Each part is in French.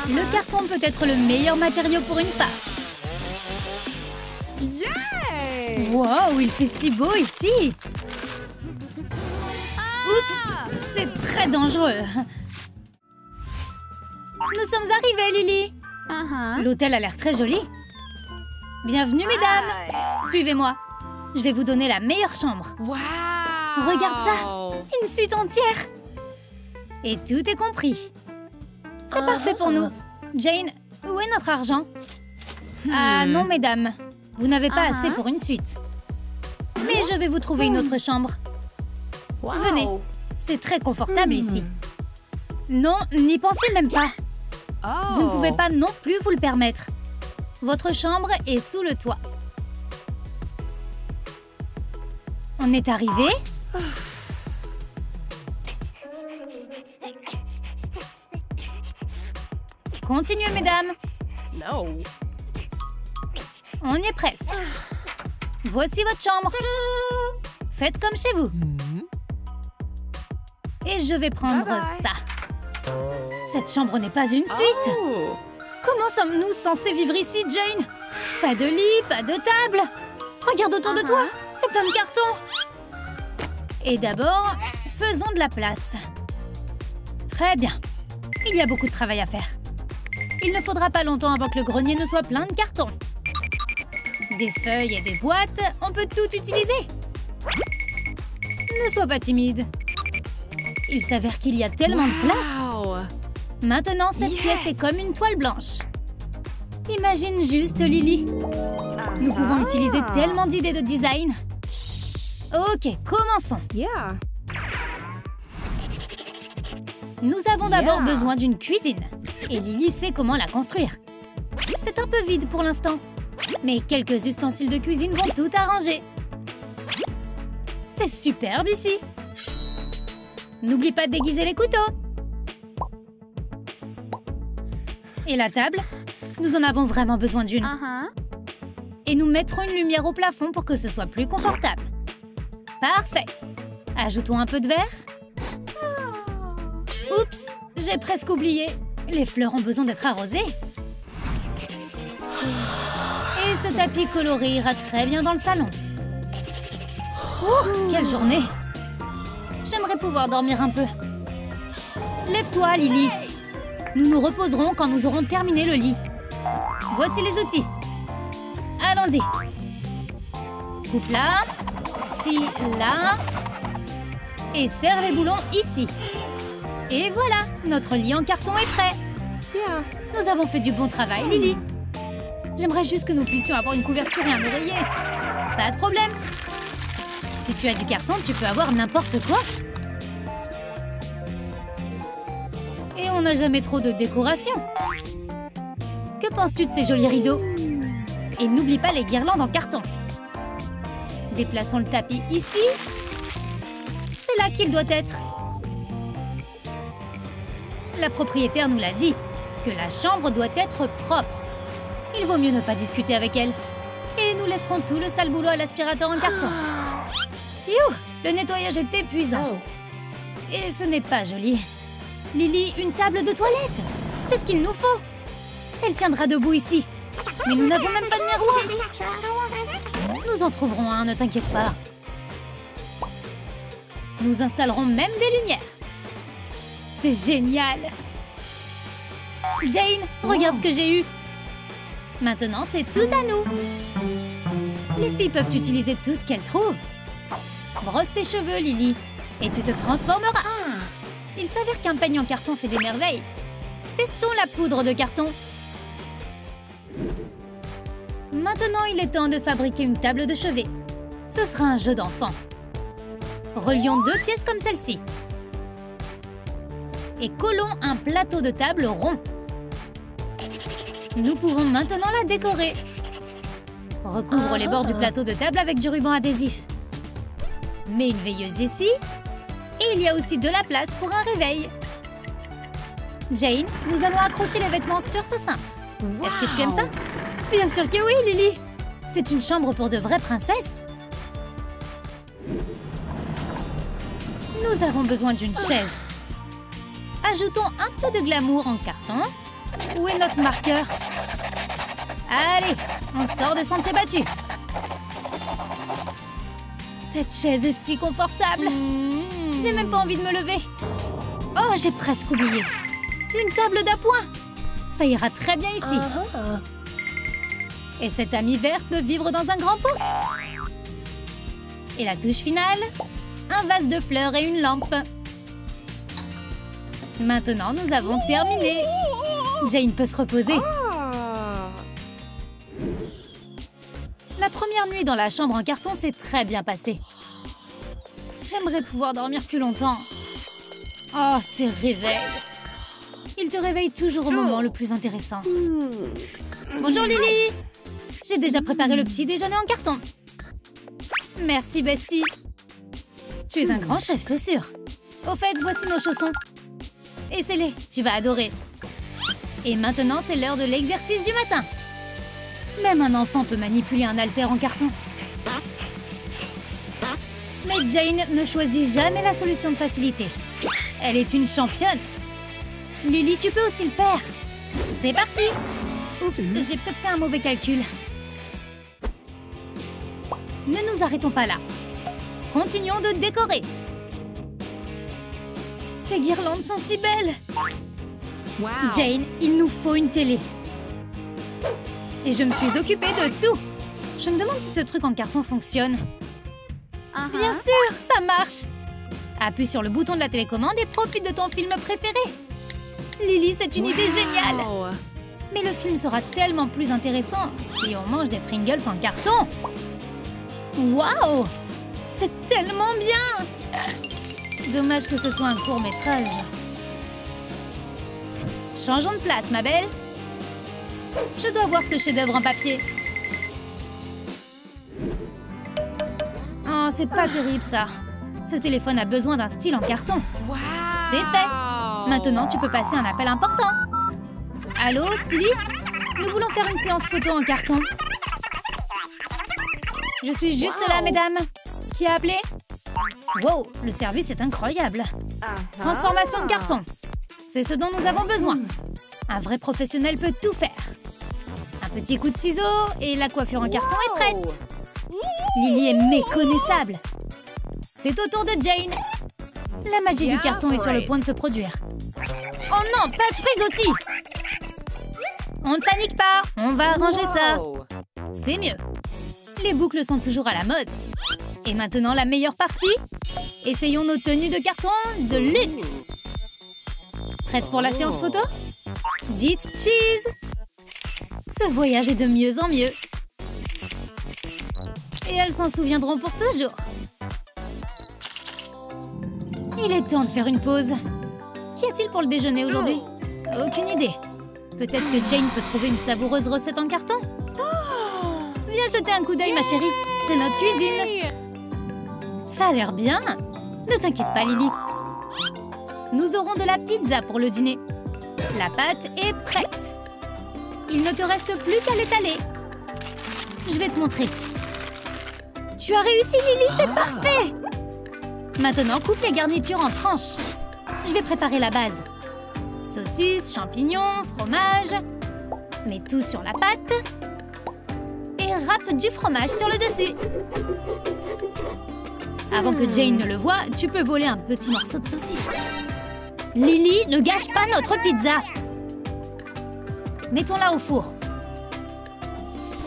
Le carton peut être le meilleur matériau pour une farce. Yay! Wow, il fait si beau ici! Oups, c'est très dangereux. Nous sommes arrivés, Lily. L'hôtel a l'air très joli. Bienvenue, mesdames. Suivez-moi. Je vais vous donner la meilleure chambre. Wow! Regarde ça, une suite entière. Et tout est compris. C'est parfait pour nous. Jane, où est notre argent? Ah non, mesdames. Vous n'avez pas assez pour une suite. Mais je vais vous trouver une autre chambre. Venez, c'est très confortable ici. Non, n'y pensez même pas. Vous ne pouvez pas non plus vous le permettre. Votre chambre est sous le toit. On est arrivé. Continuez, mesdames. No. On y est presque. Voici votre chambre. Faites comme chez vous. Et je vais prendre ça. Cette chambre n'est pas une suite. Comment sommes-nous censés vivre ici, Jane? Pas de lit, pas de table. Regarde autour de toi, c'est plein de cartons. Et d'abord, faisons de la place. Très bien. Il y a beaucoup de travail à faire. Il ne faudra pas longtemps avant que le grenier ne soit plein de cartons. Des feuilles et des boîtes, on peut tout utiliser. Ne sois pas timide. Il s'avère qu'il y a tellement de place. Maintenant, cette pièce est comme une toile blanche. Imagine juste, Lily. Nous pouvons utiliser tellement d'idées de design. Ok, commençons. Nous avons d'abord besoin d'une cuisine. Et Lily sait comment la construire. C'est un peu vide pour l'instant. Mais quelques ustensiles de cuisine vont tout arranger. C'est superbe ici. N'oublie pas de déguiser les couteaux. Et la table? Nous en avons vraiment besoin d'une. Et nous mettrons une lumière au plafond pour que ce soit plus confortable. Parfait. Ajoutons un peu de verre. Oups, j'ai presque oublié. Les fleurs ont besoin d'être arrosées. Et ce tapis coloré ira très bien dans le salon. Quelle journée! J'aimerais pouvoir dormir un peu. Lève-toi, Lily. Nous nous reposerons quand nous aurons terminé le lit. Voici les outils. Allons-y. Coupe là, scie là, et serre les boulons ici. Et voilà, notre lit en carton est prêt. Nous avons fait du bon travail, Lily. J'aimerais juste que nous puissions avoir une couverture et un oreiller. Pas de problème. Si tu as du carton, tu peux avoir n'importe quoi. Et on n'a jamais trop de décoration. Que penses-tu de ces jolis rideaux? Et n'oublie pas les guirlandes en carton. Déplaçons le tapis ici. C'est là qu'il doit être. La propriétaire nous l'a dit, que la chambre doit être propre. Il vaut mieux ne pas discuter avec elle. Et nous laisserons tout le sale boulot à l'aspirateur en carton. Youh, le nettoyage est épuisant. Et ce n'est pas joli. Lily, une table de toilette. C'est ce qu'il nous faut. Elle tiendra debout ici. Mais nous n'avons même pas de miroir. Nous en trouverons un, ne t'inquiète pas. Nous installerons même des lumières. C'est génial. Jane, regarde ce que j'ai eu. Maintenant, c'est tout à nous. Les filles peuvent utiliser tout ce qu'elles trouvent. Brosse tes cheveux, Lily, et tu te transformeras. Il s'avère qu'un peigne en carton fait des merveilles. Testons la poudre de carton. Maintenant, il est temps de fabriquer une table de chevet. Ce sera un jeu d'enfant. Relions 2 pièces comme celle-ci. Et collons un plateau de table rond. Nous pouvons maintenant la décorer. Recouvre les bords du plateau de table avec du ruban adhésif. Mets une veilleuse ici. Et il y a aussi de la place pour un réveil. Jane, nous allons accrocher les vêtements sur ce cintre. Est-ce que tu aimes ça? Bien sûr que oui, Lily. C'est une chambre pour de vraies princesses. Nous avons besoin d'une chaise. Ajoutons un peu de glamour en carton Où est notre marqueur? Allez, on sort des sentiers battus. Cette chaise est si confortable. Je n'ai même pas envie de me lever. Oh, j'ai presque oublié. Une table d'appoint. Ça ira très bien ici. Et cet ami vert peut vivre dans un grand pot. Et la touche finale, un vase de fleurs et une lampe. Maintenant, nous avons terminé. Jane peut se reposer. La première nuit dans la chambre en carton s'est très bien passée. J'aimerais pouvoir dormir plus longtemps. Oh, ces réveils. Ils te réveillent toujours au moment le plus intéressant. Bonjour Lily. J'ai déjà préparé le petit déjeuner en carton. Merci Bestie. Tu es un grand chef, c'est sûr. Au fait, voici nos chaussons. Essaie-les, tu vas adorer. Et maintenant, c'est l'heure de l'exercice du matin. Même un enfant peut manipuler un haltère en carton. Mais Jane ne choisit jamais la solution de facilité. Elle est une championne. Lily, tu peux aussi le faire. C'est parti. Oups, j'ai peut-être fait un mauvais calcul. Ne nous arrêtons pas là. Continuons de décorer. Ces guirlandes sont si belles. Wow. Jane, il nous faut une télé. Et je me suis occupée de tout. Je me demande si ce truc en carton fonctionne. Bien sûr, ça marche. Appuie sur le bouton de la télécommande et profite de ton film préféré. Lily, c'est une idée géniale. Mais le film sera tellement plus intéressant si on mange des Pringles en carton. Waouh! C'est tellement bien! Dommage que ce soit un court-métrage. Changeons de place, ma belle. Je dois voir ce chef-d'œuvre en papier. Oh, c'est pas terrible, ça. Ce téléphone a besoin d'un style en carton. Wow. C'est fait. Maintenant, tu peux passer un appel important. Allô, styliste? Nous voulons faire une séance photo en carton. Je suis juste là, mesdames. Qui a appelé? Wow, le service est incroyable. Transformation de carton. C'est ce dont nous avons besoin. Un vrai professionnel peut tout faire. Un petit coup de ciseau et la coiffure en carton est prête. Lily est méconnaissable. C'est au tour de Jane. La magie du carton est sur le point de se produire. Oh non, pas de frisottis! On ne panique pas, on va arranger ça. C'est mieux. Les boucles sont toujours à la mode. Et maintenant, la meilleure partie? Essayons nos tenues de carton de luxe. Prête pour la séance photo? Dites cheese! Ce voyage est de mieux en mieux. Et elles s'en souviendront pour toujours. Il est temps de faire une pause. Qu'y a-t-il pour le déjeuner aujourd'hui? Aucune idée. Peut-être que Jane peut trouver une savoureuse recette en carton? Viens jeter un coup d'œil, ma chérie. C'est notre cuisine. Ça a l'air bien. Ne t'inquiète pas, Lily. Nous aurons de la pizza pour le dîner. La pâte est prête. Il ne te reste plus qu'à l'étaler. Je vais te montrer. Tu as réussi, Lily, c'est parfait! Maintenant, coupe les garnitures en tranches. Je vais préparer la base. Saucisses, champignons, fromage. Mets tout sur la pâte. Et râpe du fromage sur le dessus. Avant que Jane ne le voie, tu peux voler un petit morceau de saucisse. Lily, ne gâche pas notre pizza. Mettons-la au four.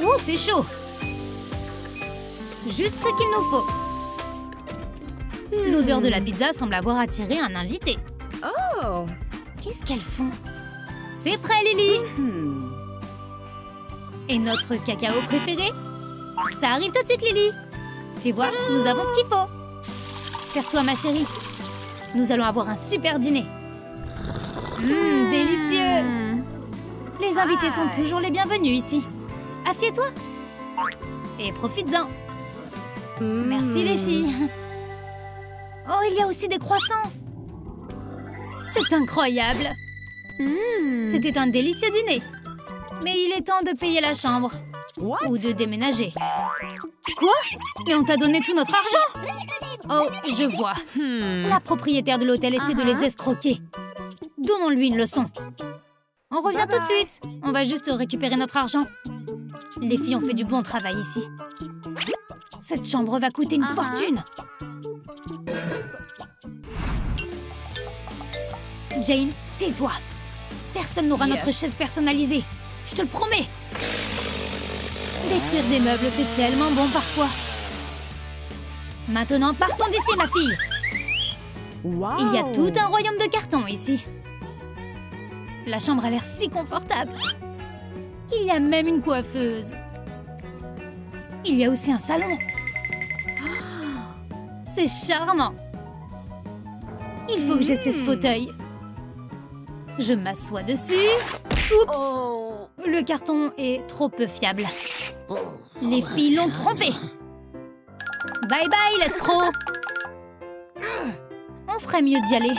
Oh, c'est chaud. Juste ce qu'il nous faut. L'odeur de la pizza semble avoir attiré un invité. Oh. Qu'est-ce qu'elles font? C'est prêt, Lily. Et notre cacao préféré? Ça arrive tout de suite, Lily. Tu vois, nous avons ce qu'il faut. Serre-toi, ma chérie. Nous allons avoir un super dîner. Délicieux. Les invités sont toujours les bienvenus ici. Assieds-toi. Et profites-en. Merci, les filles. Oh, il y a aussi des croissants. C'est incroyable. C'était un délicieux dîner. Mais il est temps de payer la chambre. Ou de déménager. Quoi? Mais on t'a donné tout notre argent? Oh, je vois. La propriétaire de l'hôtel essaie de les escroquer. Donnons-lui une leçon. On revient tout de suite. On va juste récupérer notre argent. Les filles ont fait du bon travail ici. Cette chambre va coûter une fortune. Jane, tais-toi. Personne n'aura notre chaise personnalisée. Je te le promets. Détruire des meubles, c'est tellement bon parfois. Maintenant, partons d'ici, ma fille. Wow. Il y a tout un royaume de carton ici. La chambre a l'air si confortable. Il y a même une coiffeuse. Il y a aussi un salon. C'est charmant. Il faut que j'essaie ce fauteuil. Je m'assois dessus. Oups! Le carton est trop peu fiable. Les filles l'ont trompé. Bye bye, l'escroc! On ferait mieux d'y aller.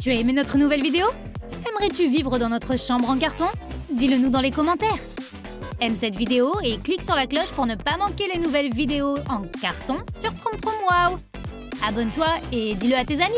Tu as aimé notre nouvelle vidéo? Aimerais-tu vivre dans notre chambre en carton? Dis-le nous dans les commentaires. Aime cette vidéo et clique sur la cloche pour ne pas manquer les nouvelles vidéos en carton sur Troum Troum Wow. Abonne-toi et dis-le à tes amis.